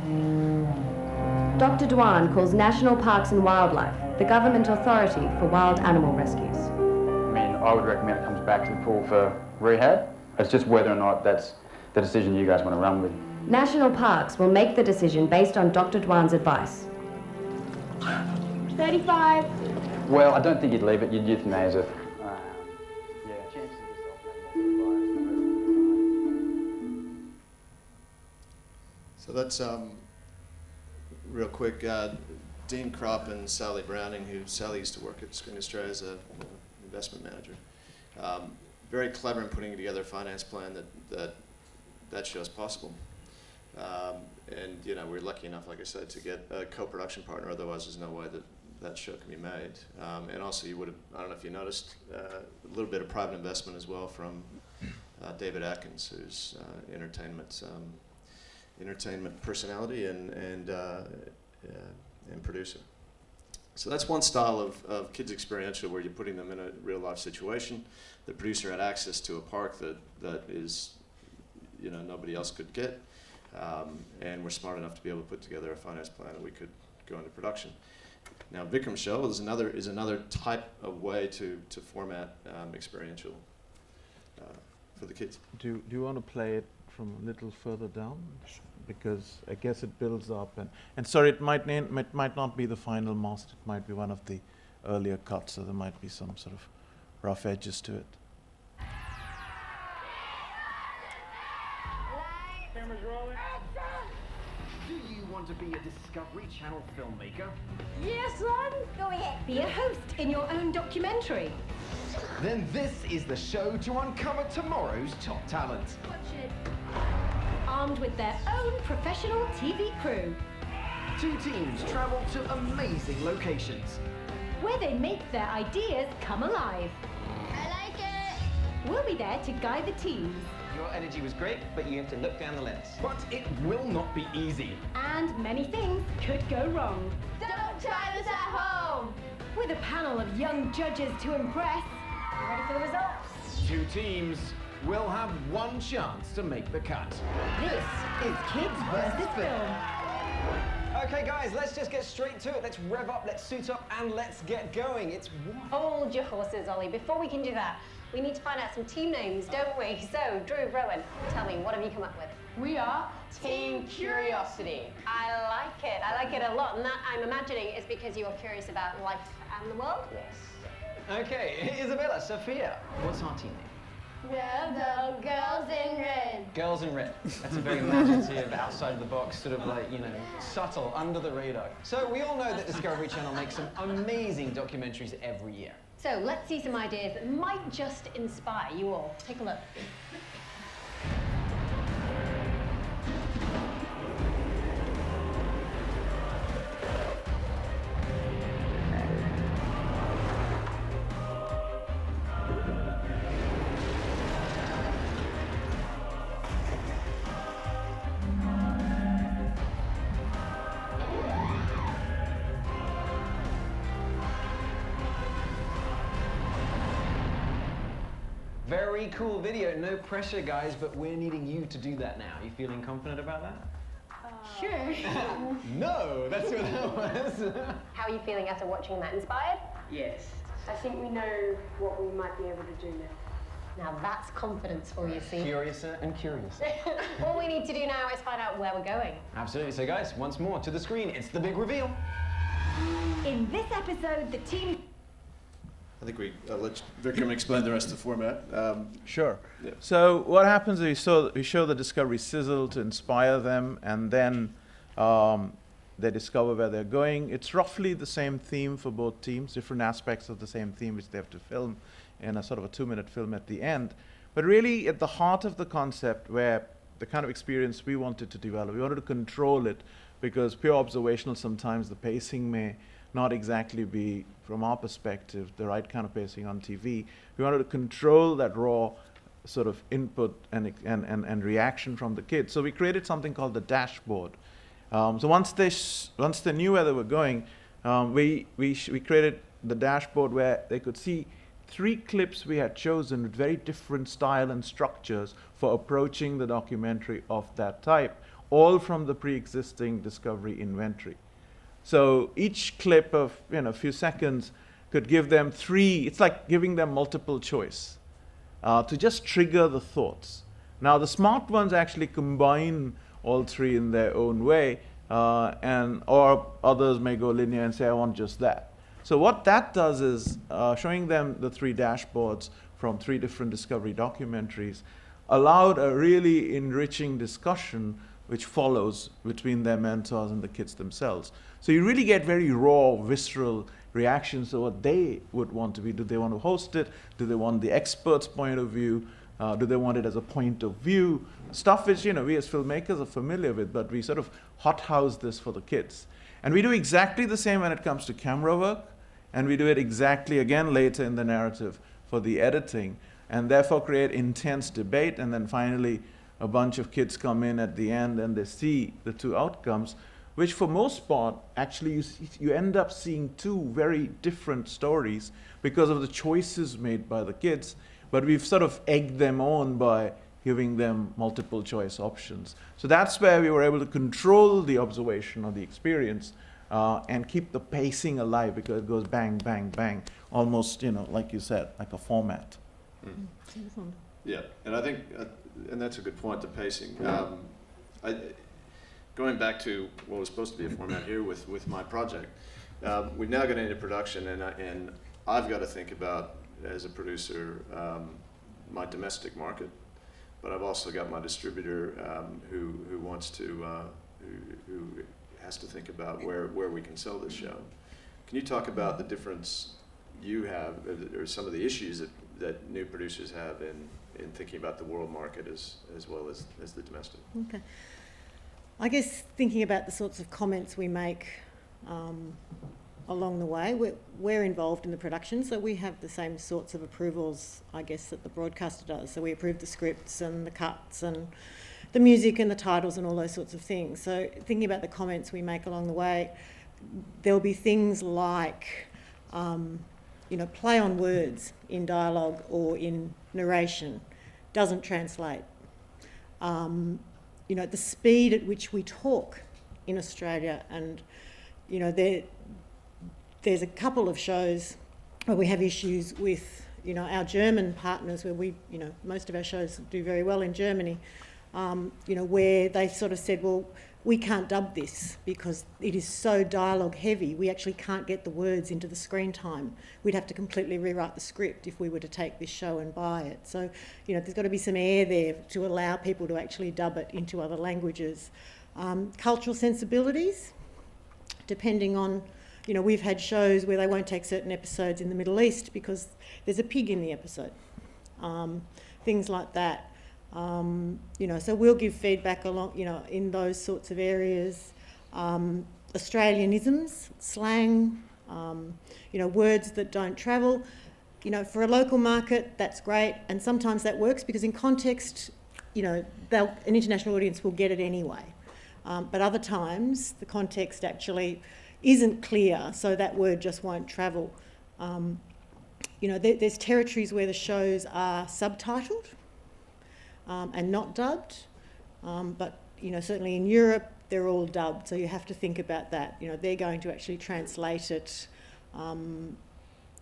Dr. Dwan calls National Parks and Wildlife the government authority for wild animal rescues. I mean, I would recommend it comes back to the pool for rehab. It's just whether or not that's the decision you guys want to run with. National Parks will make the decision based on Dr. Dwan's advice. 35. Well, I don't think you'd leave it. You'd euthanize it. So that's real quick. Dean Kropp and Sally Browning, who Sally used to work at Screen Australia as an investment manager. Very clever in putting together a finance plan that shows possible. And you know, we're lucky enough, like I said, to get a co-production partner. Otherwise, there's no way that show can be made. And also, you would have, I don't know if you noticed, a little bit of private investment as well from David Atkins, who's entertainment entertainment personality and producer. So that's one style of kids experiential where you're putting them in a real life situation. The producer had access to a park that is, nobody else could get, and we're smart enough to be able to put together a finance plan and we could go into production. Now, Vikram's show is another type of way to format experiential for the kids. Do you want to play it from a little further down? Because I guess it builds up, and sorry, it might not be the final master. It might be one of the earlier cuts, so there might be some sort of rough edges to it. Cameras rolling. Do you want to be a Discovery Channel filmmaker? Yes, son. Go ahead. Be a host in your own documentary. Then this is the show to uncover tomorrow's top talent. Watch it. Armed with their own professional TV crew. 2 teams travel to amazing locations. Where they make their ideas come alive. I like it. We'll be there to guide the teams. Your energy was great, but you have to look down the lens. But it will not be easy. And many things could go wrong. Don't try this at home. With a panel of young judges to impress. You ready for the results? 2 teams will have 1 chance to make the cut. This is Kids vs. Film. Okay, guys, let's just get straight to it. Let's rev up, let's suit up, and let's get going. It's Hold your horses, Ollie. Before we can do that, we need to find out some team names, don't we? So, Drew, Rowan, tell me, what have you come up with? We are Team Curiosity. I like it. I like it a lot. And that, I'm imagining, is because you are curious about life and the world? Yes. Okay, Isabella, Sophia, what's our team name? We're the girls in red. Girls in Red. That's a very imaginative, outside of the box, sort of like, subtle, under the radar. So we all know that Discovery Channel makes some amazing documentaries every year. So, let's see some ideas that might just inspire you all. Take a look. Very cool video. No pressure, guys, but we're needing you to do that now. You feeling confident about that? Sure. No, that's what that was. How are you feeling after watching that? Inspired? Yes. I think we know what we might be able to do now. Now that's confidence for you, see? Curiouser and curious. All we need to do now is find out where we're going. Absolutely. So, guys, once more to the screen. It's the big reveal. In this episode, the team... I think we let Vikram explain the rest of the format. Sure. Yeah. So what happens is we show the Discovery sizzle to inspire them, and then they discover where they're going. It's roughly the same theme for both teams, different aspects of the same theme which they have to film in a sort of a 2-minute film at the end. But really at the heart of the concept, where the kind of experience we wanted to develop, we wanted to control it, because pure observational, sometimes the pacing may not exactly be, from our perspective, the right kind of pacing on TV. We wanted to control that raw sort of input and reaction from the kids. So we created something called the dashboard. So once they knew where they were going, we created the dashboard where they could see 3 clips we had chosen with very different style and structures for approaching the documentary of that type, all from the pre-existing Discovery inventory. So each clip of a few seconds could give them 3, it's like giving them multiple choice to just trigger the thoughts. Now the smart ones actually combine all 3 in their own way, or others may go linear and say, I want just that. So what that does is showing them the 3 dashboards from 3 different Discovery documentaries allowed a really enriching discussion which follows between their mentors and the kids themselves. So you really get very raw, visceral reactions to what they would want to be. Do they want to host it? Do they want the expert's point of view? Do they want it as a point of view? Stuff which we as filmmakers are familiar with, but we sort of hothouse this for the kids. And we do exactly the same when it comes to camera work, and we do it exactly again later in the narrative for the editing, and therefore create intense debate, and then finally a bunch of kids come in at the end and they see the two outcomes, which for most part, actually you end up seeing two very different stories because of the choices made by the kids, but we've sort of egged them on by giving them multiple choice options. So that's where we were able to control the observation or the experience and keep the pacing alive, because it goes bang, bang, bang, almost, like you said, like a format. Yeah, and I think, and that's a good point, the pacing. Going back to what was supposed to be a format here with my project, we've now got into production, and I've got to think about, as a producer, my domestic market, but I've also got my distributor who wants to, who has to think about where we can sell this show. Can you talk about the difference you have, or some of the issues that new producers have in thinking about the world market as well as the domestic? Okay. I guess thinking about the sorts of comments we make along the way, we're involved in the production, so we have the same sorts of approvals, I guess, that the broadcaster does. So we approve the scripts and the cuts and the music and the titles and all those sorts of things. So thinking about the comments we make along the way, there'll be things like, play on words in dialogue or in narration doesn't translate. The speed at which we talk in Australia, and there's a couple of shows where we have issues with our German partners, where most of our shows do very well in Germany, where they sort of said, well, we can't dub this because it is so dialogue heavy, we actually can't get the words into the screen time. We'd have to completely rewrite the script if we were to take this show and buy it. So, there's got to be some air there to allow people to actually dub it into other languages. Cultural sensibilities, depending on, we've had shows where they won't take certain episodes in the Middle East because there's a pig in the episode. Things like that. So we'll give feedback along, in those sorts of areas. Australianisms, slang, words that don't travel. For a local market, that's great, and sometimes that works because in context, an international audience will get it anyway. But other times, the context actually isn't clear, so that word just won't travel. There's territories where the shows are subtitled and not dubbed, but certainly in Europe they're all dubbed, so you have to think about that. They're going to actually translate it, and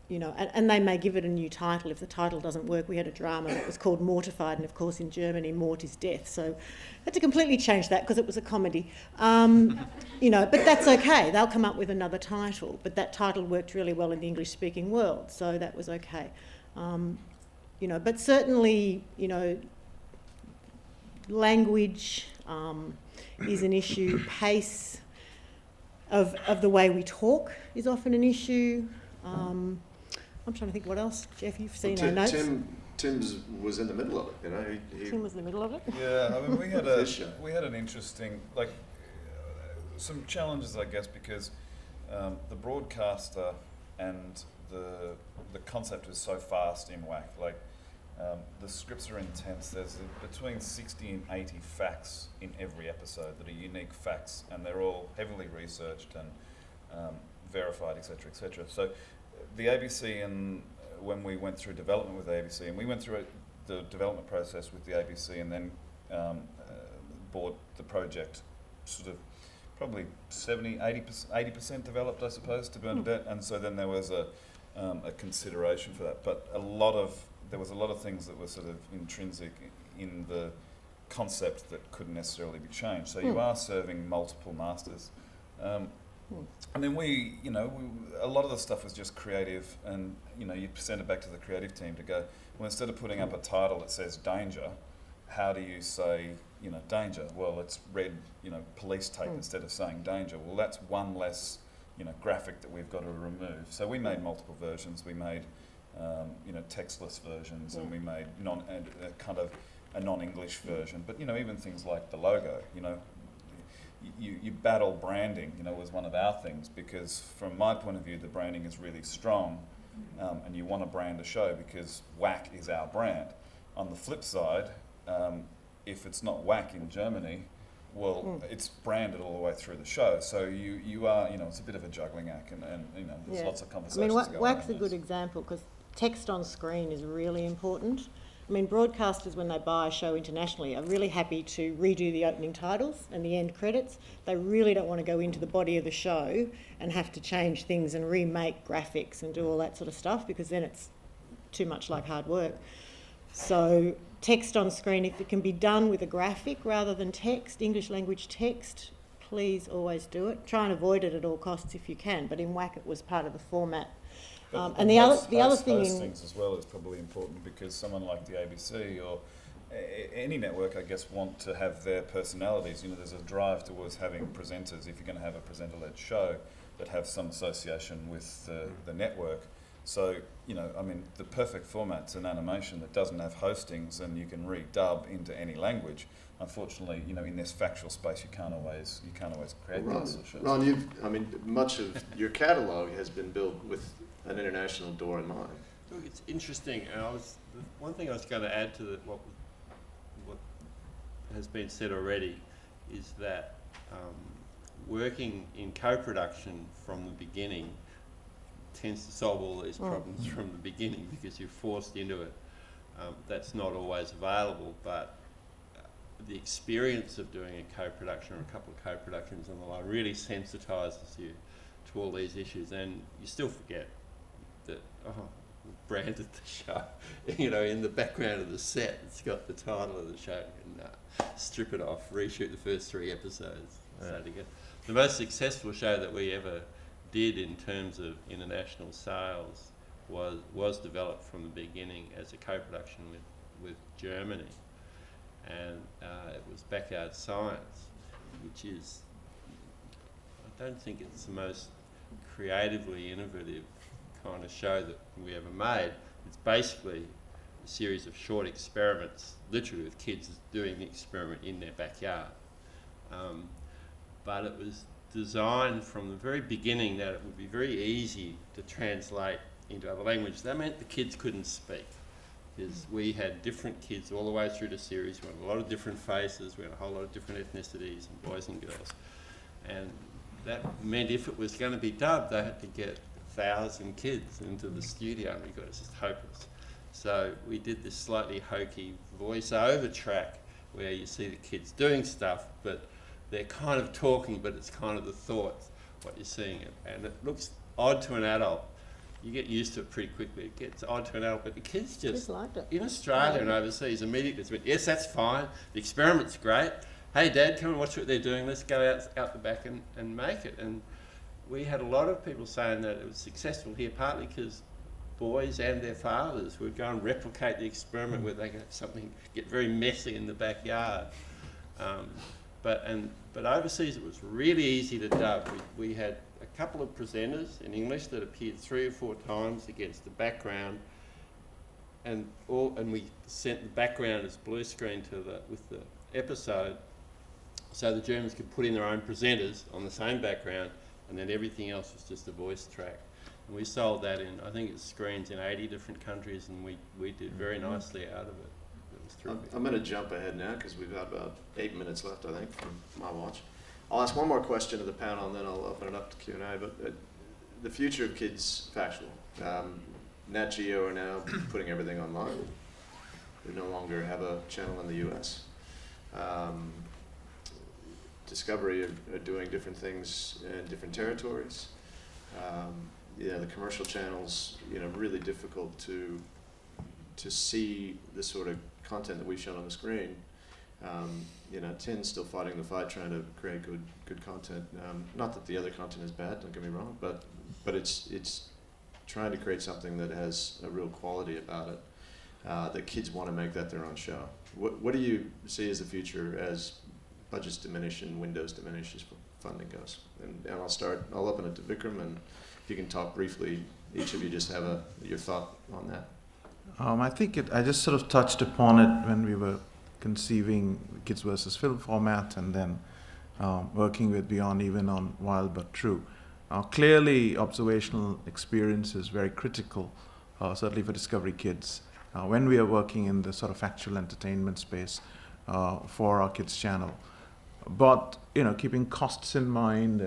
they may give it a new title if the title doesn't work. We had a drama that was called Mortified, and of course in Germany Mort is death, so I had to completely change that because it was a comedy. But that's okay, they'll come up with another title, but that title worked really well in the English-speaking world, so that was okay. But certainly, language is an issue. Pace of the way we talk is often an issue. I'm trying to think what else. Geoff, you've seen our notes. Tim's was in the middle of it, Tim was in the middle of it? Yeah, I mean, we had an interesting, some challenges, I guess, because the broadcaster and the concept is so fast in whack. The scripts are intense. There's between 60 and 80 facts in every episode that are unique facts, and they're all heavily researched and verified, etc., etc. So the ABC, and when we went through development with the ABC, and we went through the development process with the ABC, and then bought the project sort of probably 80% developed, I suppose, to Bernadette, and so then there was a consideration for that. But there was a lot of things that were sort of intrinsic in the concept that couldn't necessarily be changed. So you are serving multiple masters. And then a lot of the stuff was just creative, and you send it back to the creative team to go, well, instead of putting up a title that says danger, how do you say, danger? Well, it's red, police tape instead of saying danger. Well, that's one less, graphic that we've got to remove. So we made multiple versions. We made textless versions, and we made kind of a non-English version. But even things like the logo, you battle branding. Was one of our things, because from my point of view, the branding is really strong, and you want to brand a show because whack is our brand. On the flip side, if it's not whack in Germany, well, it's branded all the way through the show. So you are, it's a bit of a juggling act, and there's lots of conversations going on. Whack's a good example because text on screen is really important. I mean, broadcasters, when they buy a show internationally, are really happy to redo the opening titles and the end credits. They really don't want to go into the body of the show and have to change things and remake graphics and do all that sort of stuff, because then it's too much like hard work. So text on screen, if it can be done with a graphic rather than text, English language text, please always do it. Try and avoid it at all costs if you can, but in WAC it was part of the format. And the other thing hostings as well is probably important, because someone like the ABC or any network, I guess, want to have their personalities. There's a drive towards having presenters, if you're going to have a presenter-led show, that have some association with the network. So, the perfect format's an animation that doesn't have hostings and you can redub into any language. Unfortunately, in this factual space, you can't always create those sort of shows. Ron, much of your catalogue has been built with an international door in mind. Look, it's interesting, and one thing I was going to add to what has been said already is that working in co-production from the beginning tends to solve all these problems from the beginning, because you're forced into it. That's not always available, but the experience of doing a co-production or a couple of co-productions on the line really sensitises you to all these issues, and you still forget that, we've branded the show, in the background of the set, it's got the title of the show, and strip it off, reshoot the first 3 episodes. So to get the most successful show that we ever did in terms of international sales was developed from the beginning as a co-production with Germany, and it was Backyard Science, which is, I don't think it's the most creatively innovative kind of show that we ever made. It's basically a series of short experiments, literally with kids doing the experiment in their backyard. But it was designed from the very beginning that it would be very easy to translate into other languages. That meant the kids couldn't speak, because we had different kids all the way through the series. We had a lot of different faces, we had a whole lot of different ethnicities, and boys and girls. And that meant if it was going to be dubbed, they had to get 1,000 kids into the studio, and we got it just hopeless. So we did this slightly hokey voice-over track where you see the kids doing stuff, but they're kind of talking, but it's kind of the thoughts, what you're seeing. And it looks odd to an adult. You get used to it pretty quickly. It gets odd to an adult, but the kids just liked it. In Australia and overseas, immediately it's went, yes, that's fine. The experiment's great. Hey, Dad, come and watch what they're doing. Let's go out the back and make it. And we had a lot of people saying that it was successful here, partly because boys and their fathers would go and replicate the experiment where they could have something get very messy in the backyard. But overseas it was really easy to dub. We had a couple of presenters in English that appeared 3 or 4 times against the background, and we sent the background as blue screen with the episode, so the Germans could put in their own presenters on the same background, and then everything else was just a voice track. And we sold that in, I think it screens in 80 different countries, and we did very nicely out of it. I'm going to jump ahead now because we've got about 8 minutes left, I think, from my watch. I'll ask one more question to the panel, and then I'll open it up to Q&A. But the future of kids factual. Nat Geo are now putting everything online. We no longer have a channel in the US. Discovery are doing different things in different territories. The commercial channels, really difficult to see the sort of content that we've shown on the screen. Tin's still fighting the fight, trying to create good content. Not that the other content is bad, don't get me wrong, but it's trying to create something that has a real quality about it, that kids want to make that their own show. What do you see as the future as budgets diminish and windows diminish as funding goes? And I'll open it to Vikram, and if you can talk briefly, each of you just have your thought on that. I think I just sort of touched upon it when we were conceiving Kids versus Film format, and then working with Beyond even on Wild But True. Clearly, observational experience is very critical, certainly for Discovery Kids. When we are working in the sort of factual entertainment space, for our kids channel. But keeping costs in mind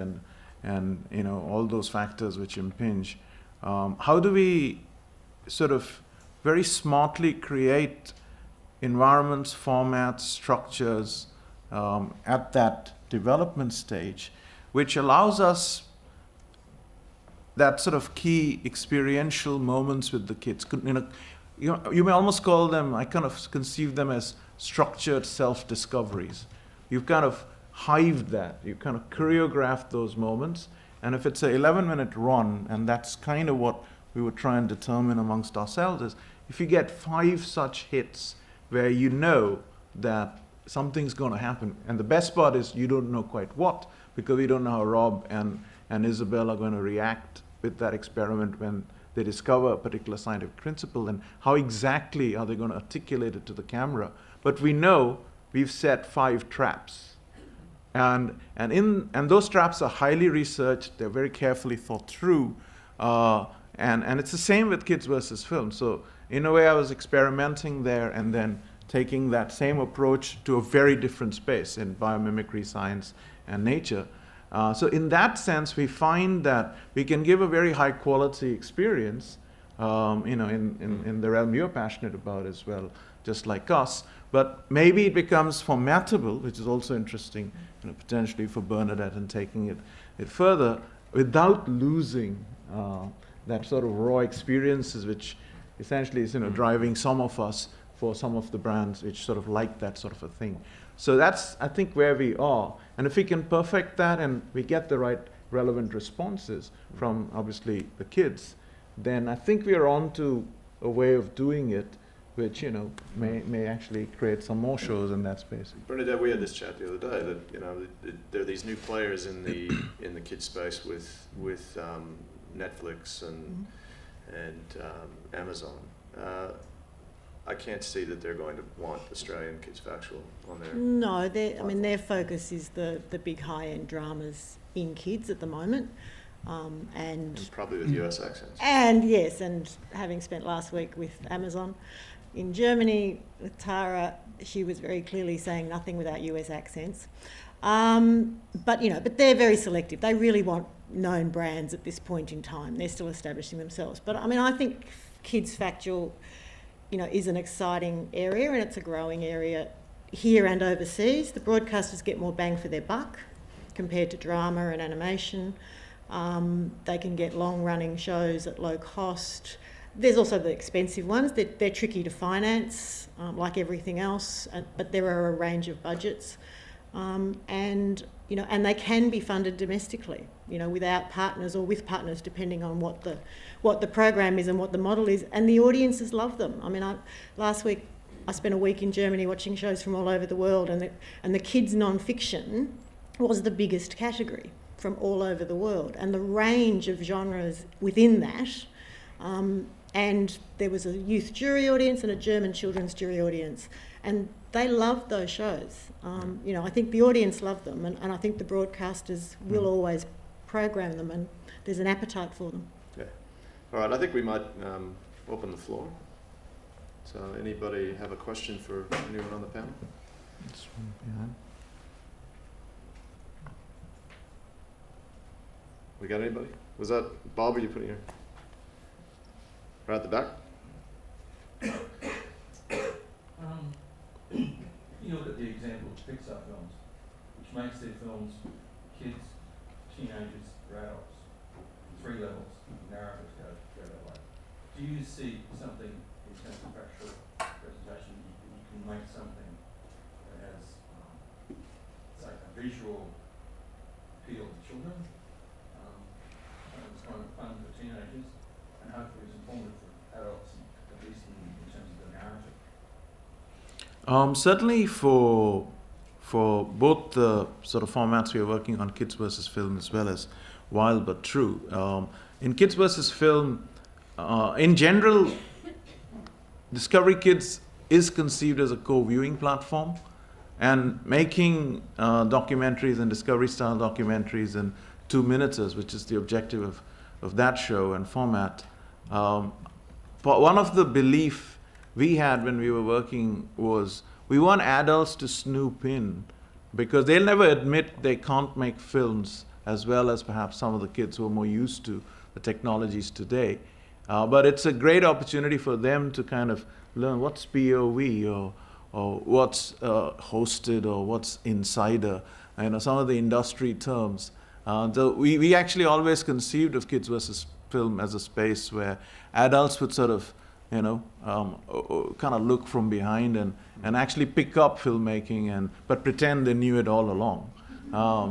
and all those factors which impinge, how do we sort of very smartly create environments, formats, structures at that development stage, which allows us that sort of key experiential moments with the kids. You may almost call them, I kind of conceive them as structured self-discoveries. You've kind of hived that, you kind of choreographed those moments, and if it's an 11-minute run, and that's kind of what we would try and determine amongst ourselves, is if you get 5 such hits where you know that something's going to happen, and the best part is you don't know quite what, because we don't know how Rob and Isabel are going to react with that experiment when they discover a particular scientific principle, and how exactly are they going to articulate it to the camera. But we know we've set 5 traps. And those traps are highly researched, they're very carefully thought through, and it's the same with kids versus film. So in a way I was experimenting there and then taking that same approach to a very different space in biomimicry, science, and nature. So in that sense, we find that we can give a very high quality experience, in the realm you're passionate about as well, just like us. But maybe it becomes formatable, which is also interesting, potentially for Bernadette and taking it further, without losing that sort of raw experiences, which essentially is driving some of us for some of the brands which sort of like that sort of a thing. So that's, I think, where we are. And if we can perfect that and we get the right relevant responses from, obviously, the kids, then I think we are on to a way of doing it which, may actually create some more shows in that space. Bernadette, we had this chat the other day that, there are these new players in the kids space with Netflix and Amazon. I can't see that they're going to want Australian Kids Factual on there. No, their focus is the big high-end dramas in kids at the moment. And probably with US accents. And yes, and having spent last week with Amazon in Germany with Tara, she was very clearly saying nothing without US accents. But they're very selective. They really want known brands at this point in time. They're still establishing themselves. But I think Kids Factual, is an exciting area, and it's a growing area here and overseas. The broadcasters get more bang for their buck compared to drama and animation. They can get long-running shows at low cost. There's also the expensive ones. They're tricky to finance, like everything else, but there are a range of budgets. And they can be funded domestically, without partners or with partners, depending on what the program is and what the model is. And the audiences love them. Last week I spent a week in Germany watching shows from all over the world, and the kids non-fiction was the biggest category from all over the world, and the range of genres within that. And there was a youth jury audience and a German children's jury audience, and they loved those shows. I think the audience loved them, and I think the broadcasters will always program them, and there's an appetite for them. Yeah. All right, I think we might open the floor. So anybody have a question for anyone on the panel? This one behind. We got anybody? Was that Bob, or you putting your... Right at the back? You look at the example of Pixar films, which makes their films kids, teenagers, or adults. 3 levels, narratives go that way. Do you see something in terms of factual presentation, you can make something that has, say, a visual appeal to children, it's kind of fun for teenagers, and hopefully it's informative for adults, at least in terms of the narrative? Certainly for both the sort of formats we are working on, kids versus film as well as Wild But True. In kids versus film, in general, Discovery Kids is conceived as a co-viewing platform, and making documentaries and Discovery-style documentaries in 2 minutes, which is the objective of that show and format. But one of the belief we had when we were working was, we want adults to snoop in, because they'll never admit they can't make films as well as perhaps some of the kids who are more used to the technologies today. But it's a great opportunity for them to kind of learn what's POV or what's hosted or what's insider, some of the industry terms. So we actually always conceived of Kids versus Film as a space where adults would sort of, kind of look from behind and actually pick up filmmaking but pretend they knew it all along.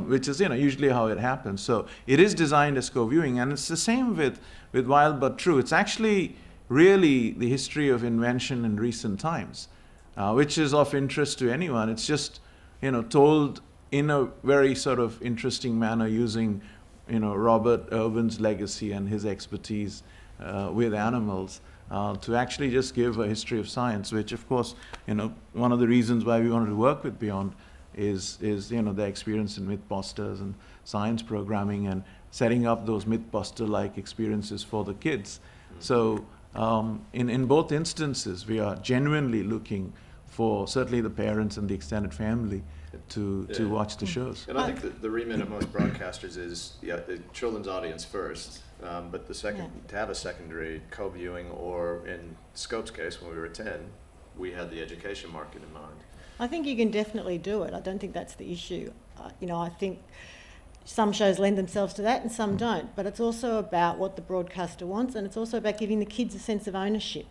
Which is, usually how it happens. So it is designed as co-viewing, and it's the same with Wild But True. It's actually really the history of invention in recent times, which is of interest to anyone. It's just, told in a very sort of interesting manner using, Robert Urban's legacy and his expertise with animals to actually just give a history of science, which of course, one of the reasons why we wanted to work with Beyond is their experience in Mythbusters and science programming and setting up those Mythbuster-like experiences for the kids. So in both instances, we are genuinely looking for certainly the parents and the extended family to watch the shows. And I think that the remit of most broadcasters is the children's audience first, but the second to have a secondary co-viewing, or in Scope's case, when we were 10, we had the education market in mind. I think you can definitely do it. I don't think that's the issue. I think some shows lend themselves to that and some don't. But it's also about what the broadcaster wants, and it's also about giving the kids a sense of ownership.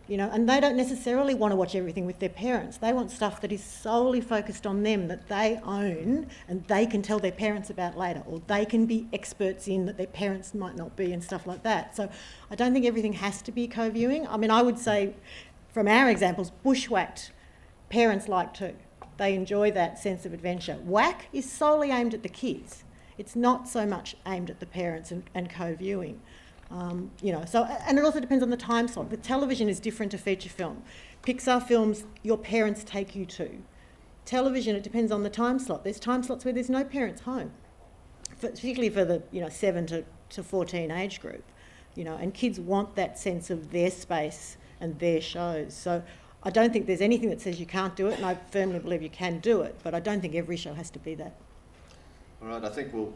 And they don't necessarily want to watch everything with their parents. They want stuff that is solely focused on them, that they own and they can tell their parents about later, or they can be experts in that their parents might not be, and stuff like that. So I don't think everything has to be co-viewing. I mean, I would say from our examples, Bushwhacked, parents like too. They enjoy that sense of adventure. Whack is solely aimed at the kids. It's not so much aimed at the parents and co-viewing. And it also depends on the time slot. The television is different to feature film. Pixar films, your parents take you to. Television, it depends on the time slot. There's time slots where there's no parents home, particularly for the 7 to 14 age group. And kids want that sense of their space and their shows. So I don't think there's anything that says you can't do it, and I firmly believe you can do it, but I don't think every show has to be that. All right, I think we'll